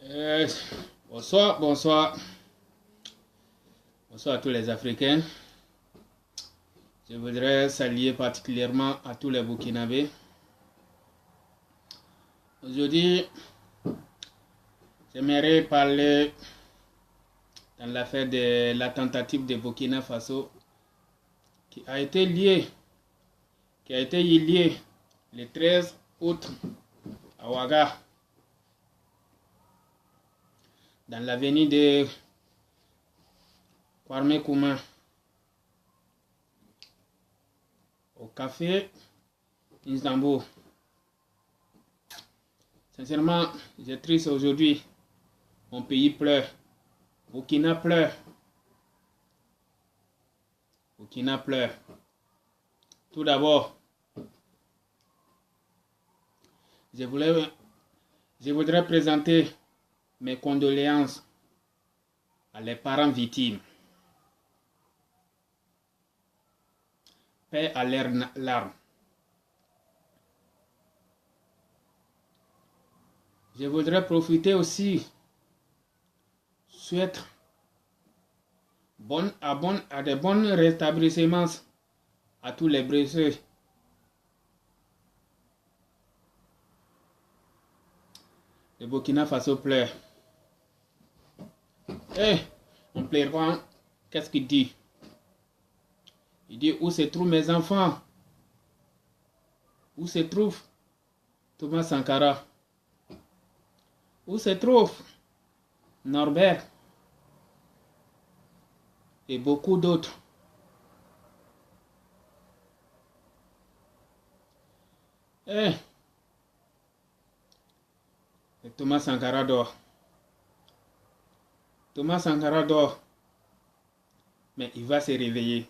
Euh, bonsoir, bonsoir. Bonsoir à tous les Africains. Je voudrais saluer particulièrement à tous les Burkinabés. Aujourd'hui, j'aimerais parler dans l'affaire de la tentative de Burkina Faso qui a été liée le 13 août à Ouaga, dans l'avenue de Kwame Nkrumah, au café Istanbul. Sincèrement, j'ai triste aujourd'hui. Mon pays pleure. Burkina pleure. Burkina pleure. Tout d'abord, je voudrais présenter mes condoléances à les parents victimes. Paix à leurs larmes. Je voudrais profiter aussi, souhaiter à de bons rétablissements à tous les blessés. Le Burkina Faso pleure. On pleure. Qu'est-ce qu'il dit? Il dit, où se trouvent mes enfants? Où se trouve Thomas Sankara? Où se trouve Norbert? Et beaucoup d'autres. Et Thomas Sankara dort. Thomas Sankara dort. Mais il va se réveiller.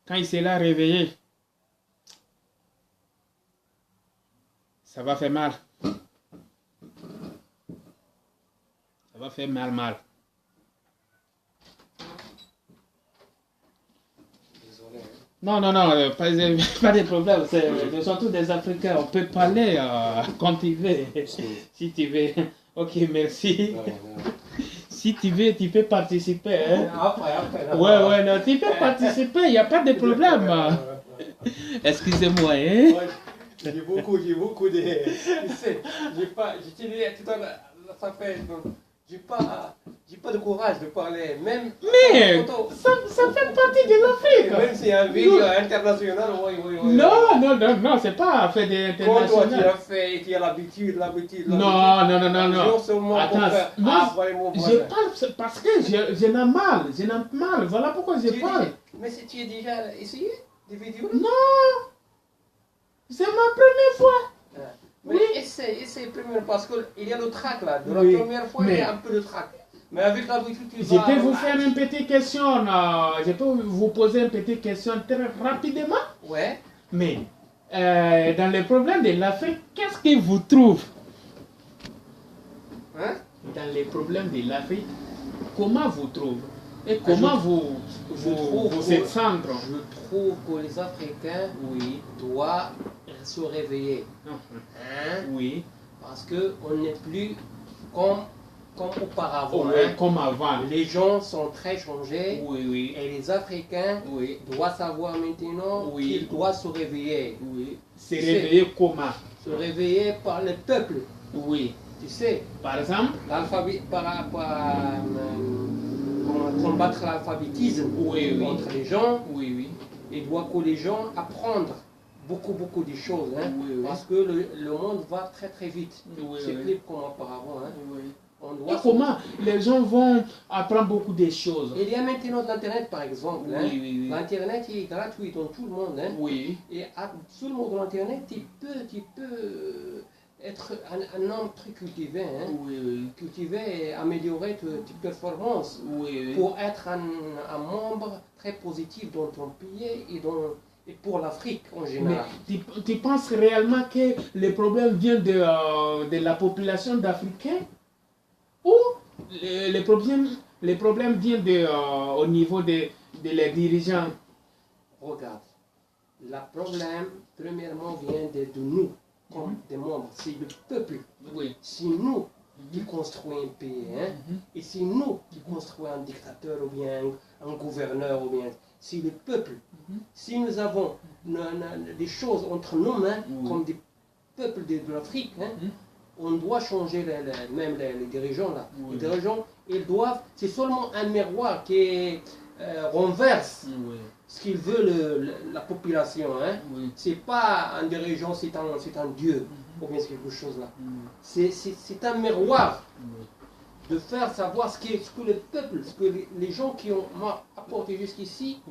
Quand il sera réveillé, ça va faire mal. Ça va faire mal. Désolé. Non, pas de problème. Nous sommes tous des Africains. On peut parler quand tu veux. Si tu veux. Ok, merci. Ouais. Si tu veux, tu peux participer. Hein? Après. Ouais, non, tu peux participer. Il n'y a pas de problème. Excusez-moi. Hein? Ouais, j'ai beaucoup de... Tu sais, j'ai dit tout à l'heure, ça fait... J'ai pas de courage de parler, même... Mais ça fait partie de l'Afrique. Même si un vidéo international, oui. Non, c'est pas affaire Quand toi tu d'international. as fait, tu as l'habitude. Non. Attends, Je parle parce que je n'ai mal. Voilà pourquoi je parle. Mais si tu as déjà essayé des vidéos? Non, c'est ma première fois. Mais essaye première parce qu'il y a le trac là. De la Oui, première fois, il y a un peu de trac. Mais avec l'habitude, tu Je vas... peux vous faire une petite question. Je peux vous poser une petite question très rapidement. Ouais. Mais dans les problèmes de l'Afrique, qu'est-ce que vous trouvez? Hein? Dans les problèmes de l'Afrique, comment vous trouvez? Et comment vous êtes centre? Je trouve que les Africains doivent se réveiller. Hein? Oui. Parce qu'on n'est plus comme auparavant. Comme avant. Les gens sont très changés. Oui. Et les Africains doivent savoir maintenant qu'ils doivent se réveiller. Oui. Se réveiller comment? Se réveiller par le peuple. Oui. Tu sais, Par exemple? Combattre l'alphabétisme entre les gens. Oui. Il doit que les gens apprennent beaucoup de choses. Parce que le monde va très vite. C'est plus comme auparavant. Et comment les gens vont apprendre beaucoup de choses? Il y a maintenant l'Internet par exemple. Oui. L'Internet est gratuit dans tout le monde. Oui. Et seulement dans l'Internet, tu peux être un homme très cultivé. Cultivé et améliorer tes performances. Pour être un membre très positif dans ton pays et pour l'Afrique en général. Mais tu penses réellement que les problèmes viennent de la population d'Africains? Ou les problèmes viennent au niveau de les dirigeants? Regarde, le problème, premièrement, vient de nous, comme des membres. C'est le peuple Oui. C'est nous qui construisons un pays, hein? Et c'est nous qui construisons un dictateur ou bien un gouverneur ou bien c'est le peuple. Si nous avons des choses entre nos mains, comme des peuples de l'Afrique, hein, on doit changer même les dirigeants là. Les dirigeants, ils doivent, c'est seulement un miroir qui renverse ce qu'il veut la population. Hein. C'est pas un dirigeant, c'est un dieu, ou bien c'est quelque chose là. C'est un miroir de faire savoir ce que le peuple, ce que les gens qui ont apporté jusqu'ici.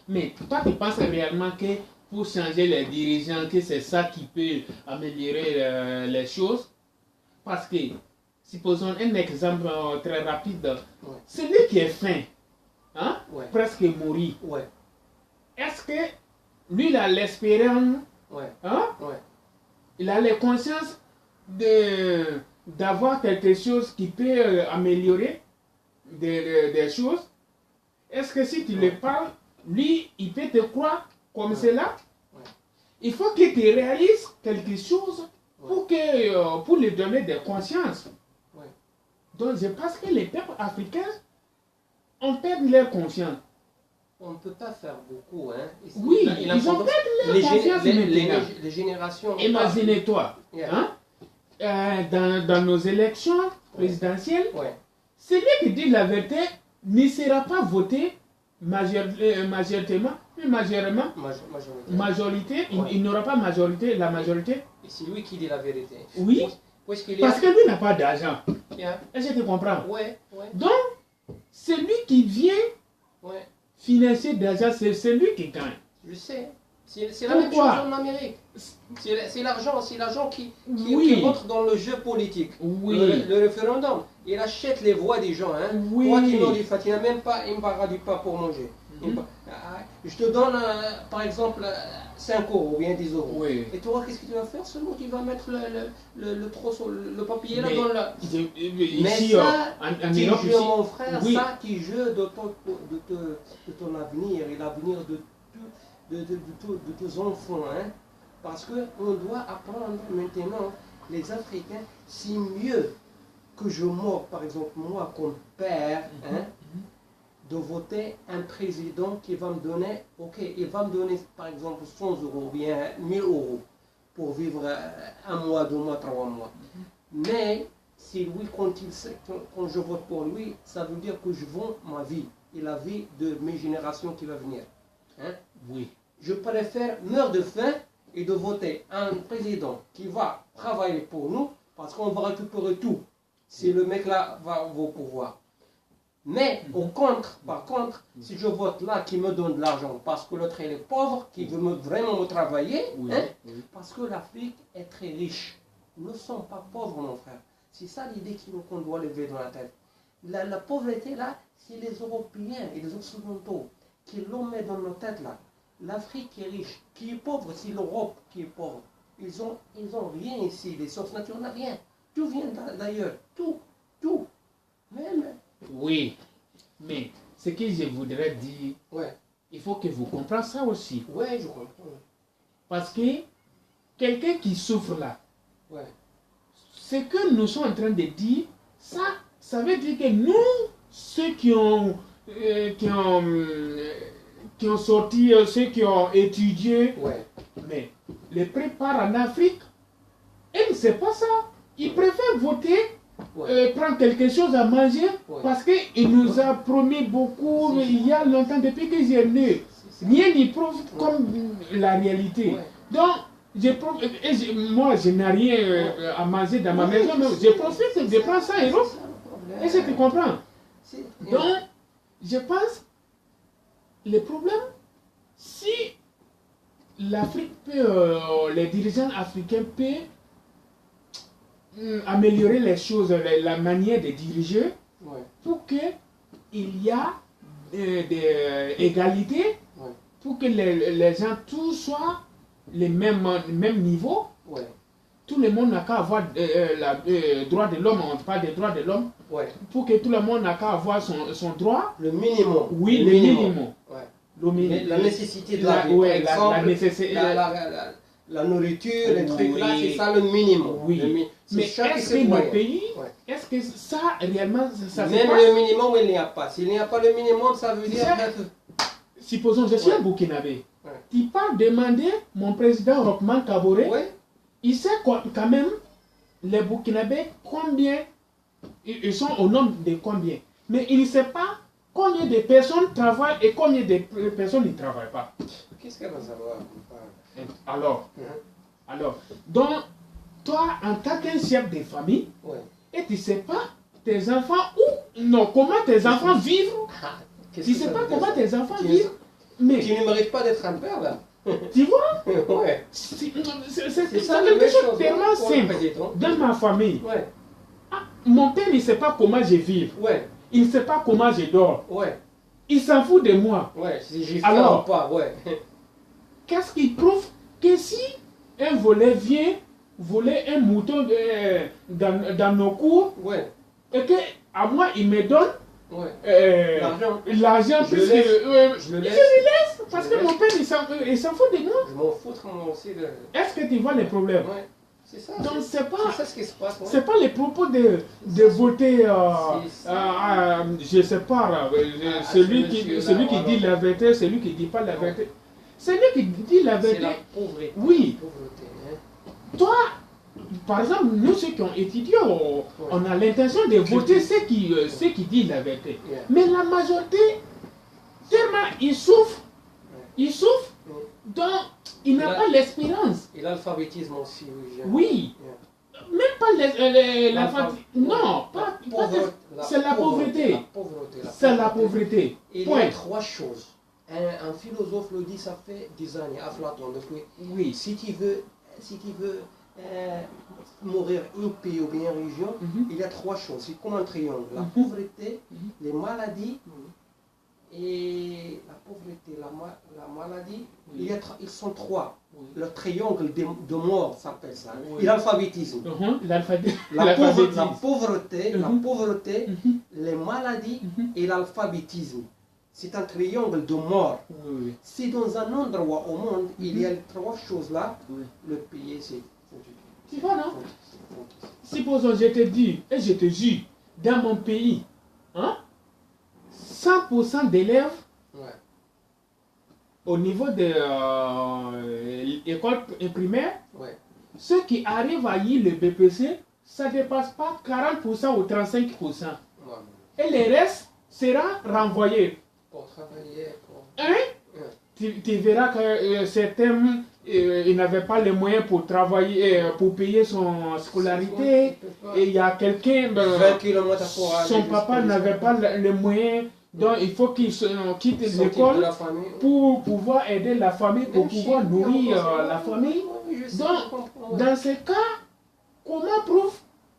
Mais toi, tu penses réellement que pour changer les dirigeants, que c'est ça qui peut améliorer les choses? Parce que, supposons un exemple très rapide, celui qui est faim, hein, presque mourir, est-ce que lui, il a l'espérance, hein, il a la conscience d'avoir quelque chose qui peut améliorer des choses? Est-ce que si tu le parles, lui, il peut te croire comme cela? Il faut que tu réalises quelque chose pour lui donner des consciences. Donc, je pense que les peuples africains ont perdu leur confiance. On ne peut pas faire beaucoup. Hein. Oui, ils ont perdu leur confiance maintenant. Les générations... Imaginez-toi, hein, dans nos élections présidentielles, celui qui dit la vérité ne sera pas voté majoritairement, majorité, il n'aura pas la majorité. C'est lui qui dit la vérité. Oui, parce que lui n'a pas d'argent. Est-ce que tu comprends? Donc, celui qui vient financer d'argent, c'est celui qui gagne. Je sais. C'est la même chose en Amérique. C'est l'argent qui rentre dans le jeu politique. Le référendum, il achète les voix des gens. Hein. Toi qui tu n'as même pas une barre du pain pour manger. Je te donne, par exemple, 5 euros ou bien 10 euros. Et toi, qu'est-ce que tu vas faire? Seulement, tu vas mettre le papier là dans la... Mais ça, qui joue, mon frère, ça qui joue de ton avenir et l'avenir de tes enfants. Hein? Parce qu'on doit apprendre maintenant, les Africains, c'est mieux que je mors, par exemple, moi comme père, hein, de voter un président qui va me donner, il va me donner par exemple 100 euros ou bien 1000 euros pour vivre 1 mois, 2 mois, 3 mois. Mais si lui, quand je vote pour lui, ça veut dire que je vends ma vie et la vie de mes générations qui vont venir. Hein? Je préfère meurer de faim et de voter un président qui va travailler pour nous parce qu'on va récupérer tout si le mec là va au pouvoir. Mais par contre, si je vote là qui me donne de l'argent parce que l'autre il est pauvre, qui veut vraiment me travailler, parce que l'Afrique est très riche. Nous ne sommes pas pauvres, mon frère. C'est ça l'idée qu'on doit lever dans la tête. La pauvreté là, c'est les Européens et les Occidentaux qui l'ont mis dans nos têtes là. L'Afrique est riche. Qui est pauvre, c'est l'Europe qui est pauvre. Ils ont rien ici, les sources naturelles n'ont rien. Tout vient d'ailleurs, tout. Même. Oui, mais ce que je voudrais dire, il faut que vous compreniez ça aussi. Oui, je comprends. Parce que quelqu'un qui souffre là, ce que nous sommes en train de dire, ça veut dire que nous, ceux qui ont sorti, ceux qui ont étudié, mais les préparent en Afrique, et ne c'est pas ça. Ils préfèrent voter, prendre quelque chose à manger, parce qu'il nous a promis beaucoup, il y a longtemps, depuis que j'ai né. Rien n'y prouve comme la réalité. Donc, moi, je n'ai rien à manger dans ma maison, mais je profite, je prends 100 euros. Est-ce que tu comprends? Donc, je pense, le problème, si l'Afrique peut, les dirigeants africains peuvent améliorer les choses, la manière de diriger, pour qu'il y a des égalités, pour que les gens tous soient le même niveau. Tout le monde n'a qu'à avoir le droit de l'homme, on parle des droits de l'homme, pour que tout le monde n'a qu'à avoir son droit. Le minimum. Oui, le minimum. La nécessité de la vie. La nécessité. la nourriture, les trucs là, Oui. c'est ça le minimum. Oui. C'est Mais chaque est-ce que citoyen. nos pays, Ouais. est-ce que ça réellement, ça se Même passe? le minimum, il n'y a pas. S'il n'y a pas le minimum, ça veut dire que... Supposons, je suis Ouais. un Burkinabé. Ouais. Tu pars demander mon président Rochman Kaboré, Ouais. il sait quand même, les Burkinabés, combien, ils sont au nombre de combien. Mais il ne sait pas combien de personnes travaillent et combien de personnes ne travaillent pas. Qu'est-ce qu'elle va savoir? Alors, Mhm. alors, donc, toi, en tant qu'un chef de famille, Ouais. et tu ne sais pas tes enfants où, non, comment tes enfants vivent, Ah, qu'est-ce tu ne que sais ça pas veut dire, comment ça? tes enfants Tu- vivent, mais Tu ne mérites pas d'être un père là. tu vois, Ouais. c'est C'est ça la quelque même chose chose de tellement pour le simple. président. Dans ma famille, Ouais. mon père ne sait pas comment je vis, Ouais. il ne sait pas comment je dors, Ouais. il s'en fout de moi. Ouais. Si j'y fais Alors, ou pas, ouais. Qu'est-ce qui prouve que si un voleur vient voler un mouton dans nos cours, Ouais. et que à moi il me donne Ouais. L'argent. l'argent, Je puisque le laisse. je Je le le laisse. laisse, parce Je que le mon laisse. père il s'en fout de moi. Je m'en foutre moi aussi de... Est-ce que tu vois les problèmes? Ouais. C'est ça. Donc C'est ça ce qui se passe. Ouais. c'est pas les propos de voter, C'est ça. je sais pas, celui qui dit la vérité, celui qui dit pas la vérité. Celui qui dit la C'est vérité, la pauvreté. oui. Pauvreté, hein. Toi, par exemple, nous ceux qui ont étudié, on a l'intention de voter ceux qui disent la vérité. Yeah. Mais la majorité, tellement ils souffrent, donc il n'a Là- pas l'espérance. Et l'alphabétisme aussi, oui. Oui, même pas non, c'est la pauvreté. La pauvreté. C'est la pauvreté. Il y Point. a trois choses. Un philosophe le dit, ça fait des années, Aflaton, depuis. Oui. Si tu veux mourir un pays ou bien une région, Mhm. il y a trois choses. C'est comme un triangle. La Mhm. pauvreté, Mhm. les maladies, et la pauvreté, la maladie, Oui. ils sont trois. Oui. Le triangle de mort s'appelle ça. Oui. Et l'alphabétisme. L'alphabétisme. La pauvreté, Mhm. les maladies Mhm. et l'alphabétisme. C'est un triangle de mort. Oui. Si dans un endroit au monde, il y a les trois choses-là, Oui. le pays c'est foutu. Tu vois, non? Foutu. Supposons, je te dis, et je te jure, dans mon pays, hein, 100% d'élèves Ouais. au niveau de l'école primaire, Ouais. ceux qui arrivent à lire le BPC, ça ne dépasse pas 40% ou 35%. Ouais. Et le reste sera renvoyé. Pour travailler, pour... Hein? Tu verras que certains ils n'avaient pas les moyens pour travailler, pour payer son scolarité. Et il y a quelqu'un, 20 km pour aller son jusqu'au papa lycée. n'avait pas les moyens, donc il faut qu'il quitte Sortir de l'école la famille. pour pouvoir aider la famille, pour Même pouvoir chez- nourrir Ouais, la famille. ouais, je sais, Donc, je comprends, ouais. dans ce cas, comment prouve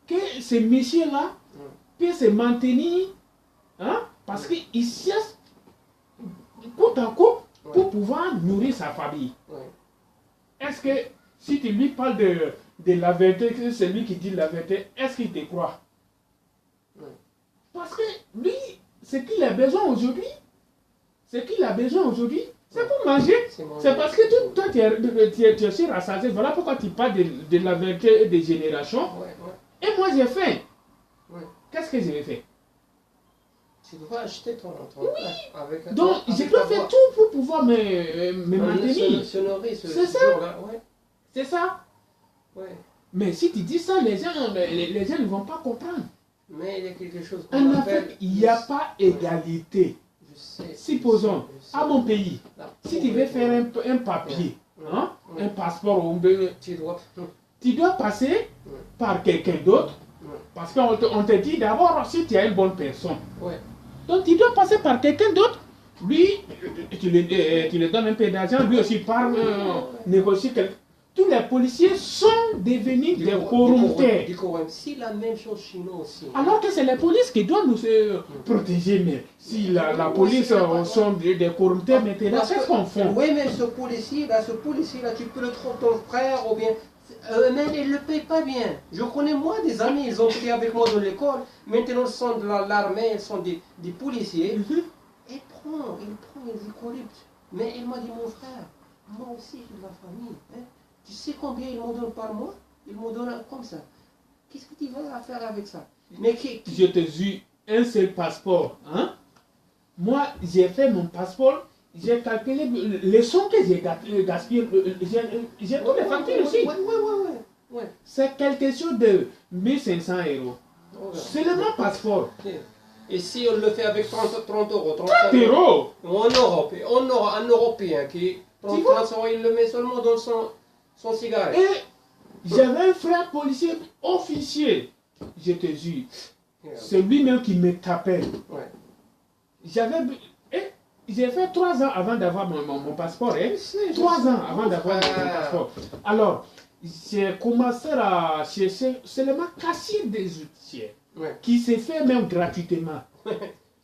que ce monsieur-là peut se maintenir, hein, parce qu'il cherche coûte en coûte pour pouvoir nourrir sa famille. Ouais. Est-ce que si tu lui parles de la vérité, que c'est lui qui dit la vérité, est-ce qu'il te croit? Ouais. Parce que lui, ce qu'il a besoin aujourd'hui, c'est pour manger. C'est parce que toi, tu es sur rassasié. Voilà pourquoi tu parles de la vérité et des générations. Ouais, ouais. Et moi, j'ai faim. Ouais. Qu'est-ce que je vais faire? Tu dois acheter ton avec Donc, avec je dois ta faire voix. tout pour pouvoir me maintenir. Se nourrir C'est ça. jour-là, ouais. C'est ça. Ouais. Mais si tu dis ça, les gens ne vont pas comprendre. Mais il y a quelque chose En Afrique, il n'y a pas égalité. Je sais. Supposons, je sais. à mon pays, La si tu veux faire un papier, hein, un passeport, tu dois passer par quelqu'un d'autre. Parce qu'on te dit d'abord si tu es une bonne personne. Ouais. Donc tu dois passer par quelqu'un d'autre. Lui, tu lui donnes un peu d'argent, lui aussi part négocier quelque. Tous les policiers sont devenus des corrompus. C'est la même chose chez nous aussi. Alors que c'est la police qui doit nous protéger. Mais si la police sont des corrompus maintenant, qu'est-ce qu'on fait? Oui, mais ce policier-là, tu peux le trouver ton frère ou bien... même ils ne le payent pas bien. Je connais moi des amis, ils ont pris avec moi dans l'école. Maintenant ils sont de l'armée, ils sont des policiers. Ils prennent, ils corruptent. Mais il m'a dit, mon frère, moi aussi j'ai de la famille. Hein. Tu sais combien ils me donnent par mois? Ils me donnent comme ça. Qu'est-ce que tu vas faire avec ça? Mais Je te dis, un seul passeport. Hein? Moi, j'ai fait mon passeport, j'ai calculé les sons que j'ai gaspillés. J'ai tous les factures aussi. Ouais. C'est quelque chose de 1500 euros. Seulement passeport. Et si on le fait avec 30 euros, 30 euros en Europe, on aura un Européen qui, 30 euros, il le met seulement dans son cigarette. Et j'avais un frère policier officier, je te jure. C'est lui-même qui me tapait. Ouais. J'ai fait 3 ans avant d'avoir mon passeport. 3 ans avant d'avoir mon passeport. Alors, j'ai commencé à chercher seulement casier des outils. Ouais. Qui s'est fait même gratuitement.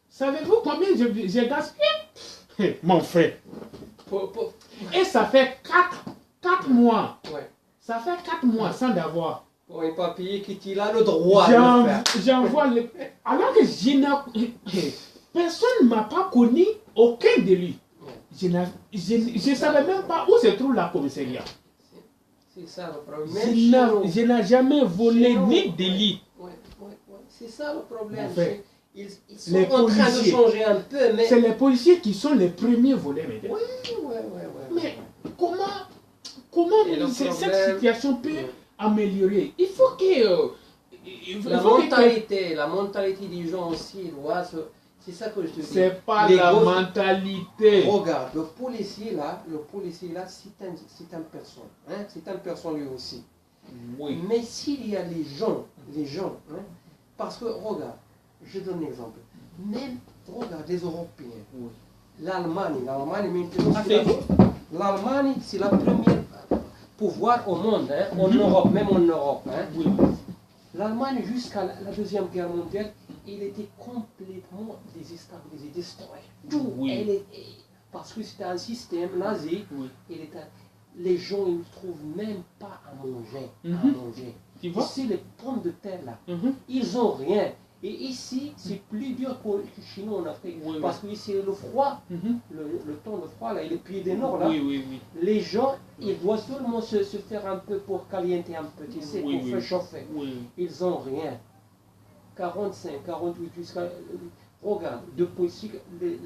Savez-vous combien j'ai gaspillé? Mon frère. Et ça fait 4 mois. Ouais. Ça fait 4 mois sans d'avoir. Pour un papier qui a le droit de le faire. J'envoie le... Alors que personne ne m'a pas connu aucun de lui. Je ne savais même pas où se trouve la commissariat. C'est ça le problème. Je n'ai jamais volé ni délit. C'est ça le problème. Ils sont les en train de changer un peu, mais... C'est les policiers qui sont les premiers volés, mesdames. Mais comment cette situation peut améliorer? Il faut que... La mentalité des gens aussi, c'est ça que je te dis. C'est pas la mentalité. Regarde, le policier là, c'est une personne. Hein? C'est une personne lui aussi. Oui. Mais s'il y a les gens, hein? Parce que, regarde, je donne un exemple. Même, regarde, les Européens. Oui. L'Allemagne maintenant, l'Allemagne, c'est la première pouvoir au monde, hein? En Europe, même en Europe. Hein? Oui. L'Allemagne, jusqu'à la Deuxième Guerre mondiale, il était complètement déstabilisé, détruit. Tout. Oui. Parce que c'était un système nazi. Oui. Les gens ils ne trouvent même pas à manger. Tu vois? Ici, les pommes de terre, là, ils n'ont rien. Et ici, c'est plus dur que chez nous en Afrique. Parce que ici, le froid, le temps de froid, là, et les pieds du nord, là, les gens, ils doivent seulement se faire un peu pour calienter un peu, tu sais, pour faire chauffer. Ils n'ont rien. 45, 48, jusqu'à... Regarde, depuis les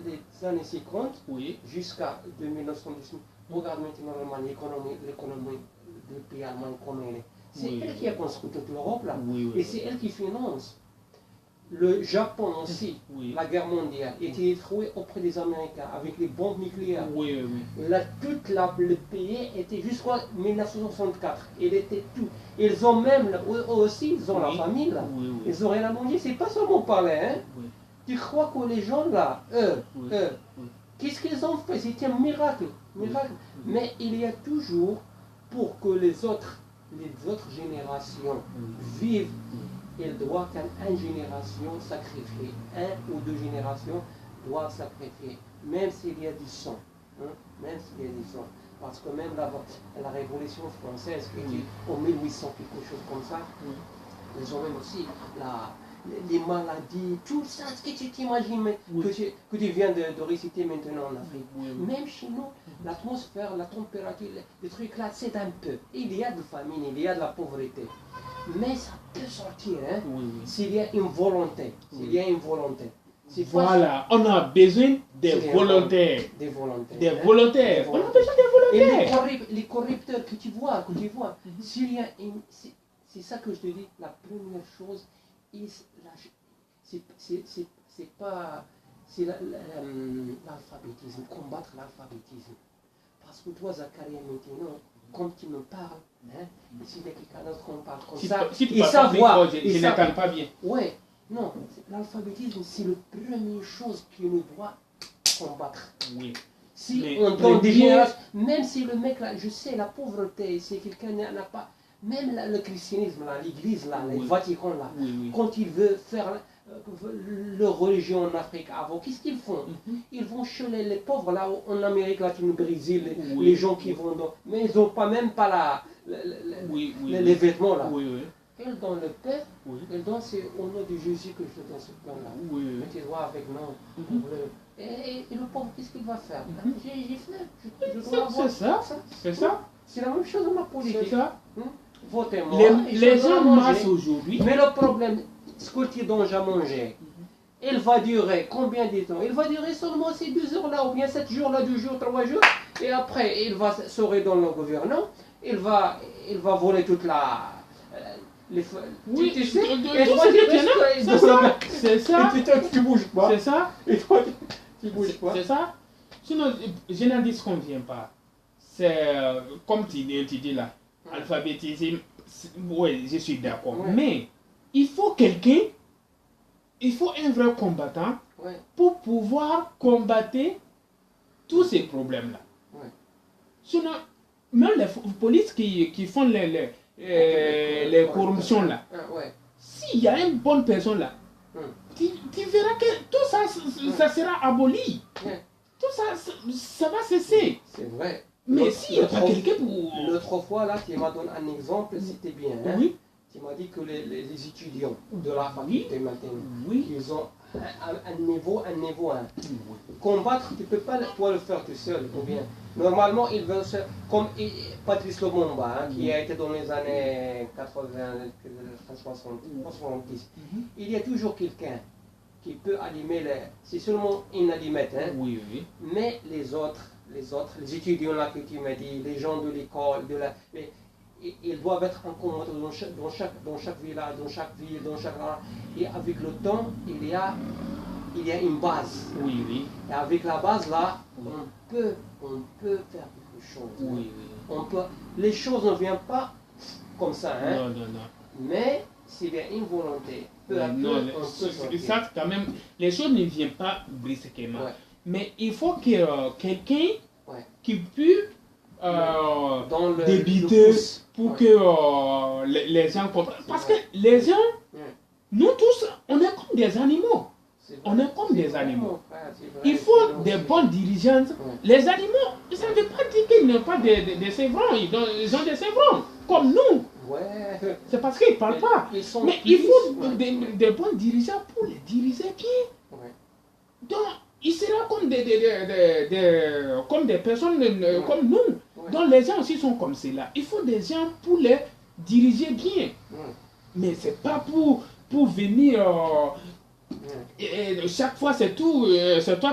années 50 jusqu'à 1919, regarde maintenant l'économie du pays allemand comme elle est. C'est elle qui a construit toute l'Europe là. Et c'est elle qui finance. Le Japon aussi, la guerre mondiale, était détruit auprès des Américains avec les bombes nucléaires. Le pays était jusqu'en 1964. Il était tout. Ils ont même, eux aussi, ils ont la famille là. Ils ont rien à manger. C'est pas seulement parler. Hein? Tu crois que les gens là, eux, qu'est-ce qu'ils ont fait? C'était un miracle. Mais il y a toujours, pour que les autres générations vivent, il doit qu'une génération sacrifie, 1 ou 2 générations doivent sacrifier, même s'il y a du sang. Hein? Même s'il y a du sang. Parce que même la Révolution française, qui était en 1800, quelque chose comme ça, ils ont même aussi les maladies, tout ça, ce que tu t'imagines, que tu viens de réciter maintenant en Afrique. Même chez nous, l'atmosphère, la température, les trucs là, c'est un peu. Il y a de famine, il y a de la pauvreté. Mais ça peut sortir, hein, s'il y a une volonté. S'il y a une volonté. Voilà, on a besoin des volontaires. Des volontaires. Des volontaires. On a besoin des volontaires. Et les corrupteurs que tu vois, s'il y a c'est ça que je te dis, la première chose, c'est pas l'alphabétisme, combattre l'alphabétisme. Parce que toi, Zacharia, maintenant, quand tu me parles, hein, s'il y a quelqu'un d'autre qu'on parle comme ça, si tu parles je n'entends pas bien. Oui, non, l'alphabétisme, c'est la première chose que nous doit combattre. Si on donne des générations, même si le mec, là, je sais, la pauvreté, si quelqu'un n'a pas, même le christianisme, l'église, le Vatican, là, quand il veut faire leur religion en Afrique avant, qu'est-ce qu'ils font? Ils vont chez les pauvres, là, en Amérique latine, au Brésil, les gens qui vont dans... Mais ils n'ont pas même pas les vêtements, là. Ils donnent le pain, ils donnent, c'est au nom de Jésus que je te donne ce pain-là. Mais tu dois avec nous. Et le pauvre, qu'est-ce qu'il va faire? J'ai faim, je dois avoir c'est ça. C'est la même chose dans la politique. C'est ça. Votez-moi. Les gens marchent aujourd'hui. Mais le problème, ce que tu donnes à manger, il va durer combien de temps? Il va durer seulement ces 2 heures là, ou bien 7 jours là, 2 jours, 3 jours. Et après, il va serait dans le gouvernement. Il va voler toute la... Oui, tu sais, c'est ça. Et toi, tu bouges pas. C'est ça. Et toi, tu bouges pas. C'est ça. Sinon, je n'en dis qu'on ne vient pas. C'est comme tu dis là, alphabétisme. Oui, je suis d'accord. Ouais. Mais il faut quelqu'un, il faut un vrai combattant pour pouvoir combattre tous ces problèmes-là. Ouais. Sinon, même les polices qui font les corruptions là, s'il y a une bonne personne là, tu verras que tout ça, ça sera aboli. Tout ça, ça va cesser. C'est vrai. Mais s'il n'y a pas quelqu'un pour... L'autre fois, là, tu m'as donné un exemple, c'était bien. Hein? Oui. Tu m'as dit que les étudiants de la faculté maintenant, ils ont un niveau 1. Combattre, tu ne peux pas toi le faire tout seul. Ou bien. Normalement, ils veulent se... Comme Patrice Lumumba, qui a été dans les années 80, 70. Il y a toujours quelqu'un qui peut allumer les... C'est seulement une allumette. Hein? Oui. Mais les autres, les étudiants là que tu m'as dit, les gens de l'école, ils doivent être en commun dans chaque village, dans chaque ville, dans chaque... Et avec le temps, il y a une base. Oui. Et avec la base là, on peut faire quelque chose. Oui. Les choses ne viennent pas comme ça. Hein? Non. Mais s'il y a une volonté, peu à peu, on peut sortir. Ça, quand même, les choses ne viennent pas brusquement. Mais il faut que quelqu'un qui puisse débiter pour que les gens comprennent. Parce que les gens, nous tous, on est comme des animaux. On est comme des animaux. Il faut des bons dirigeants. Les animaux, ça ne veut pas dire qu'ils n'ont pas des cerveaux. Ils ont des cerveaux, comme nous. C'est parce qu'ils ne parlent pas. Mais il faut des bons dirigeants pour les diriger bien. Donc, ils seront comme des personnes comme nous. Donc, les gens aussi sont comme cela. Il faut des gens pour les diriger bien. Mais ce n'est pas pour venir... chaque fois, c'est tout. C'est toi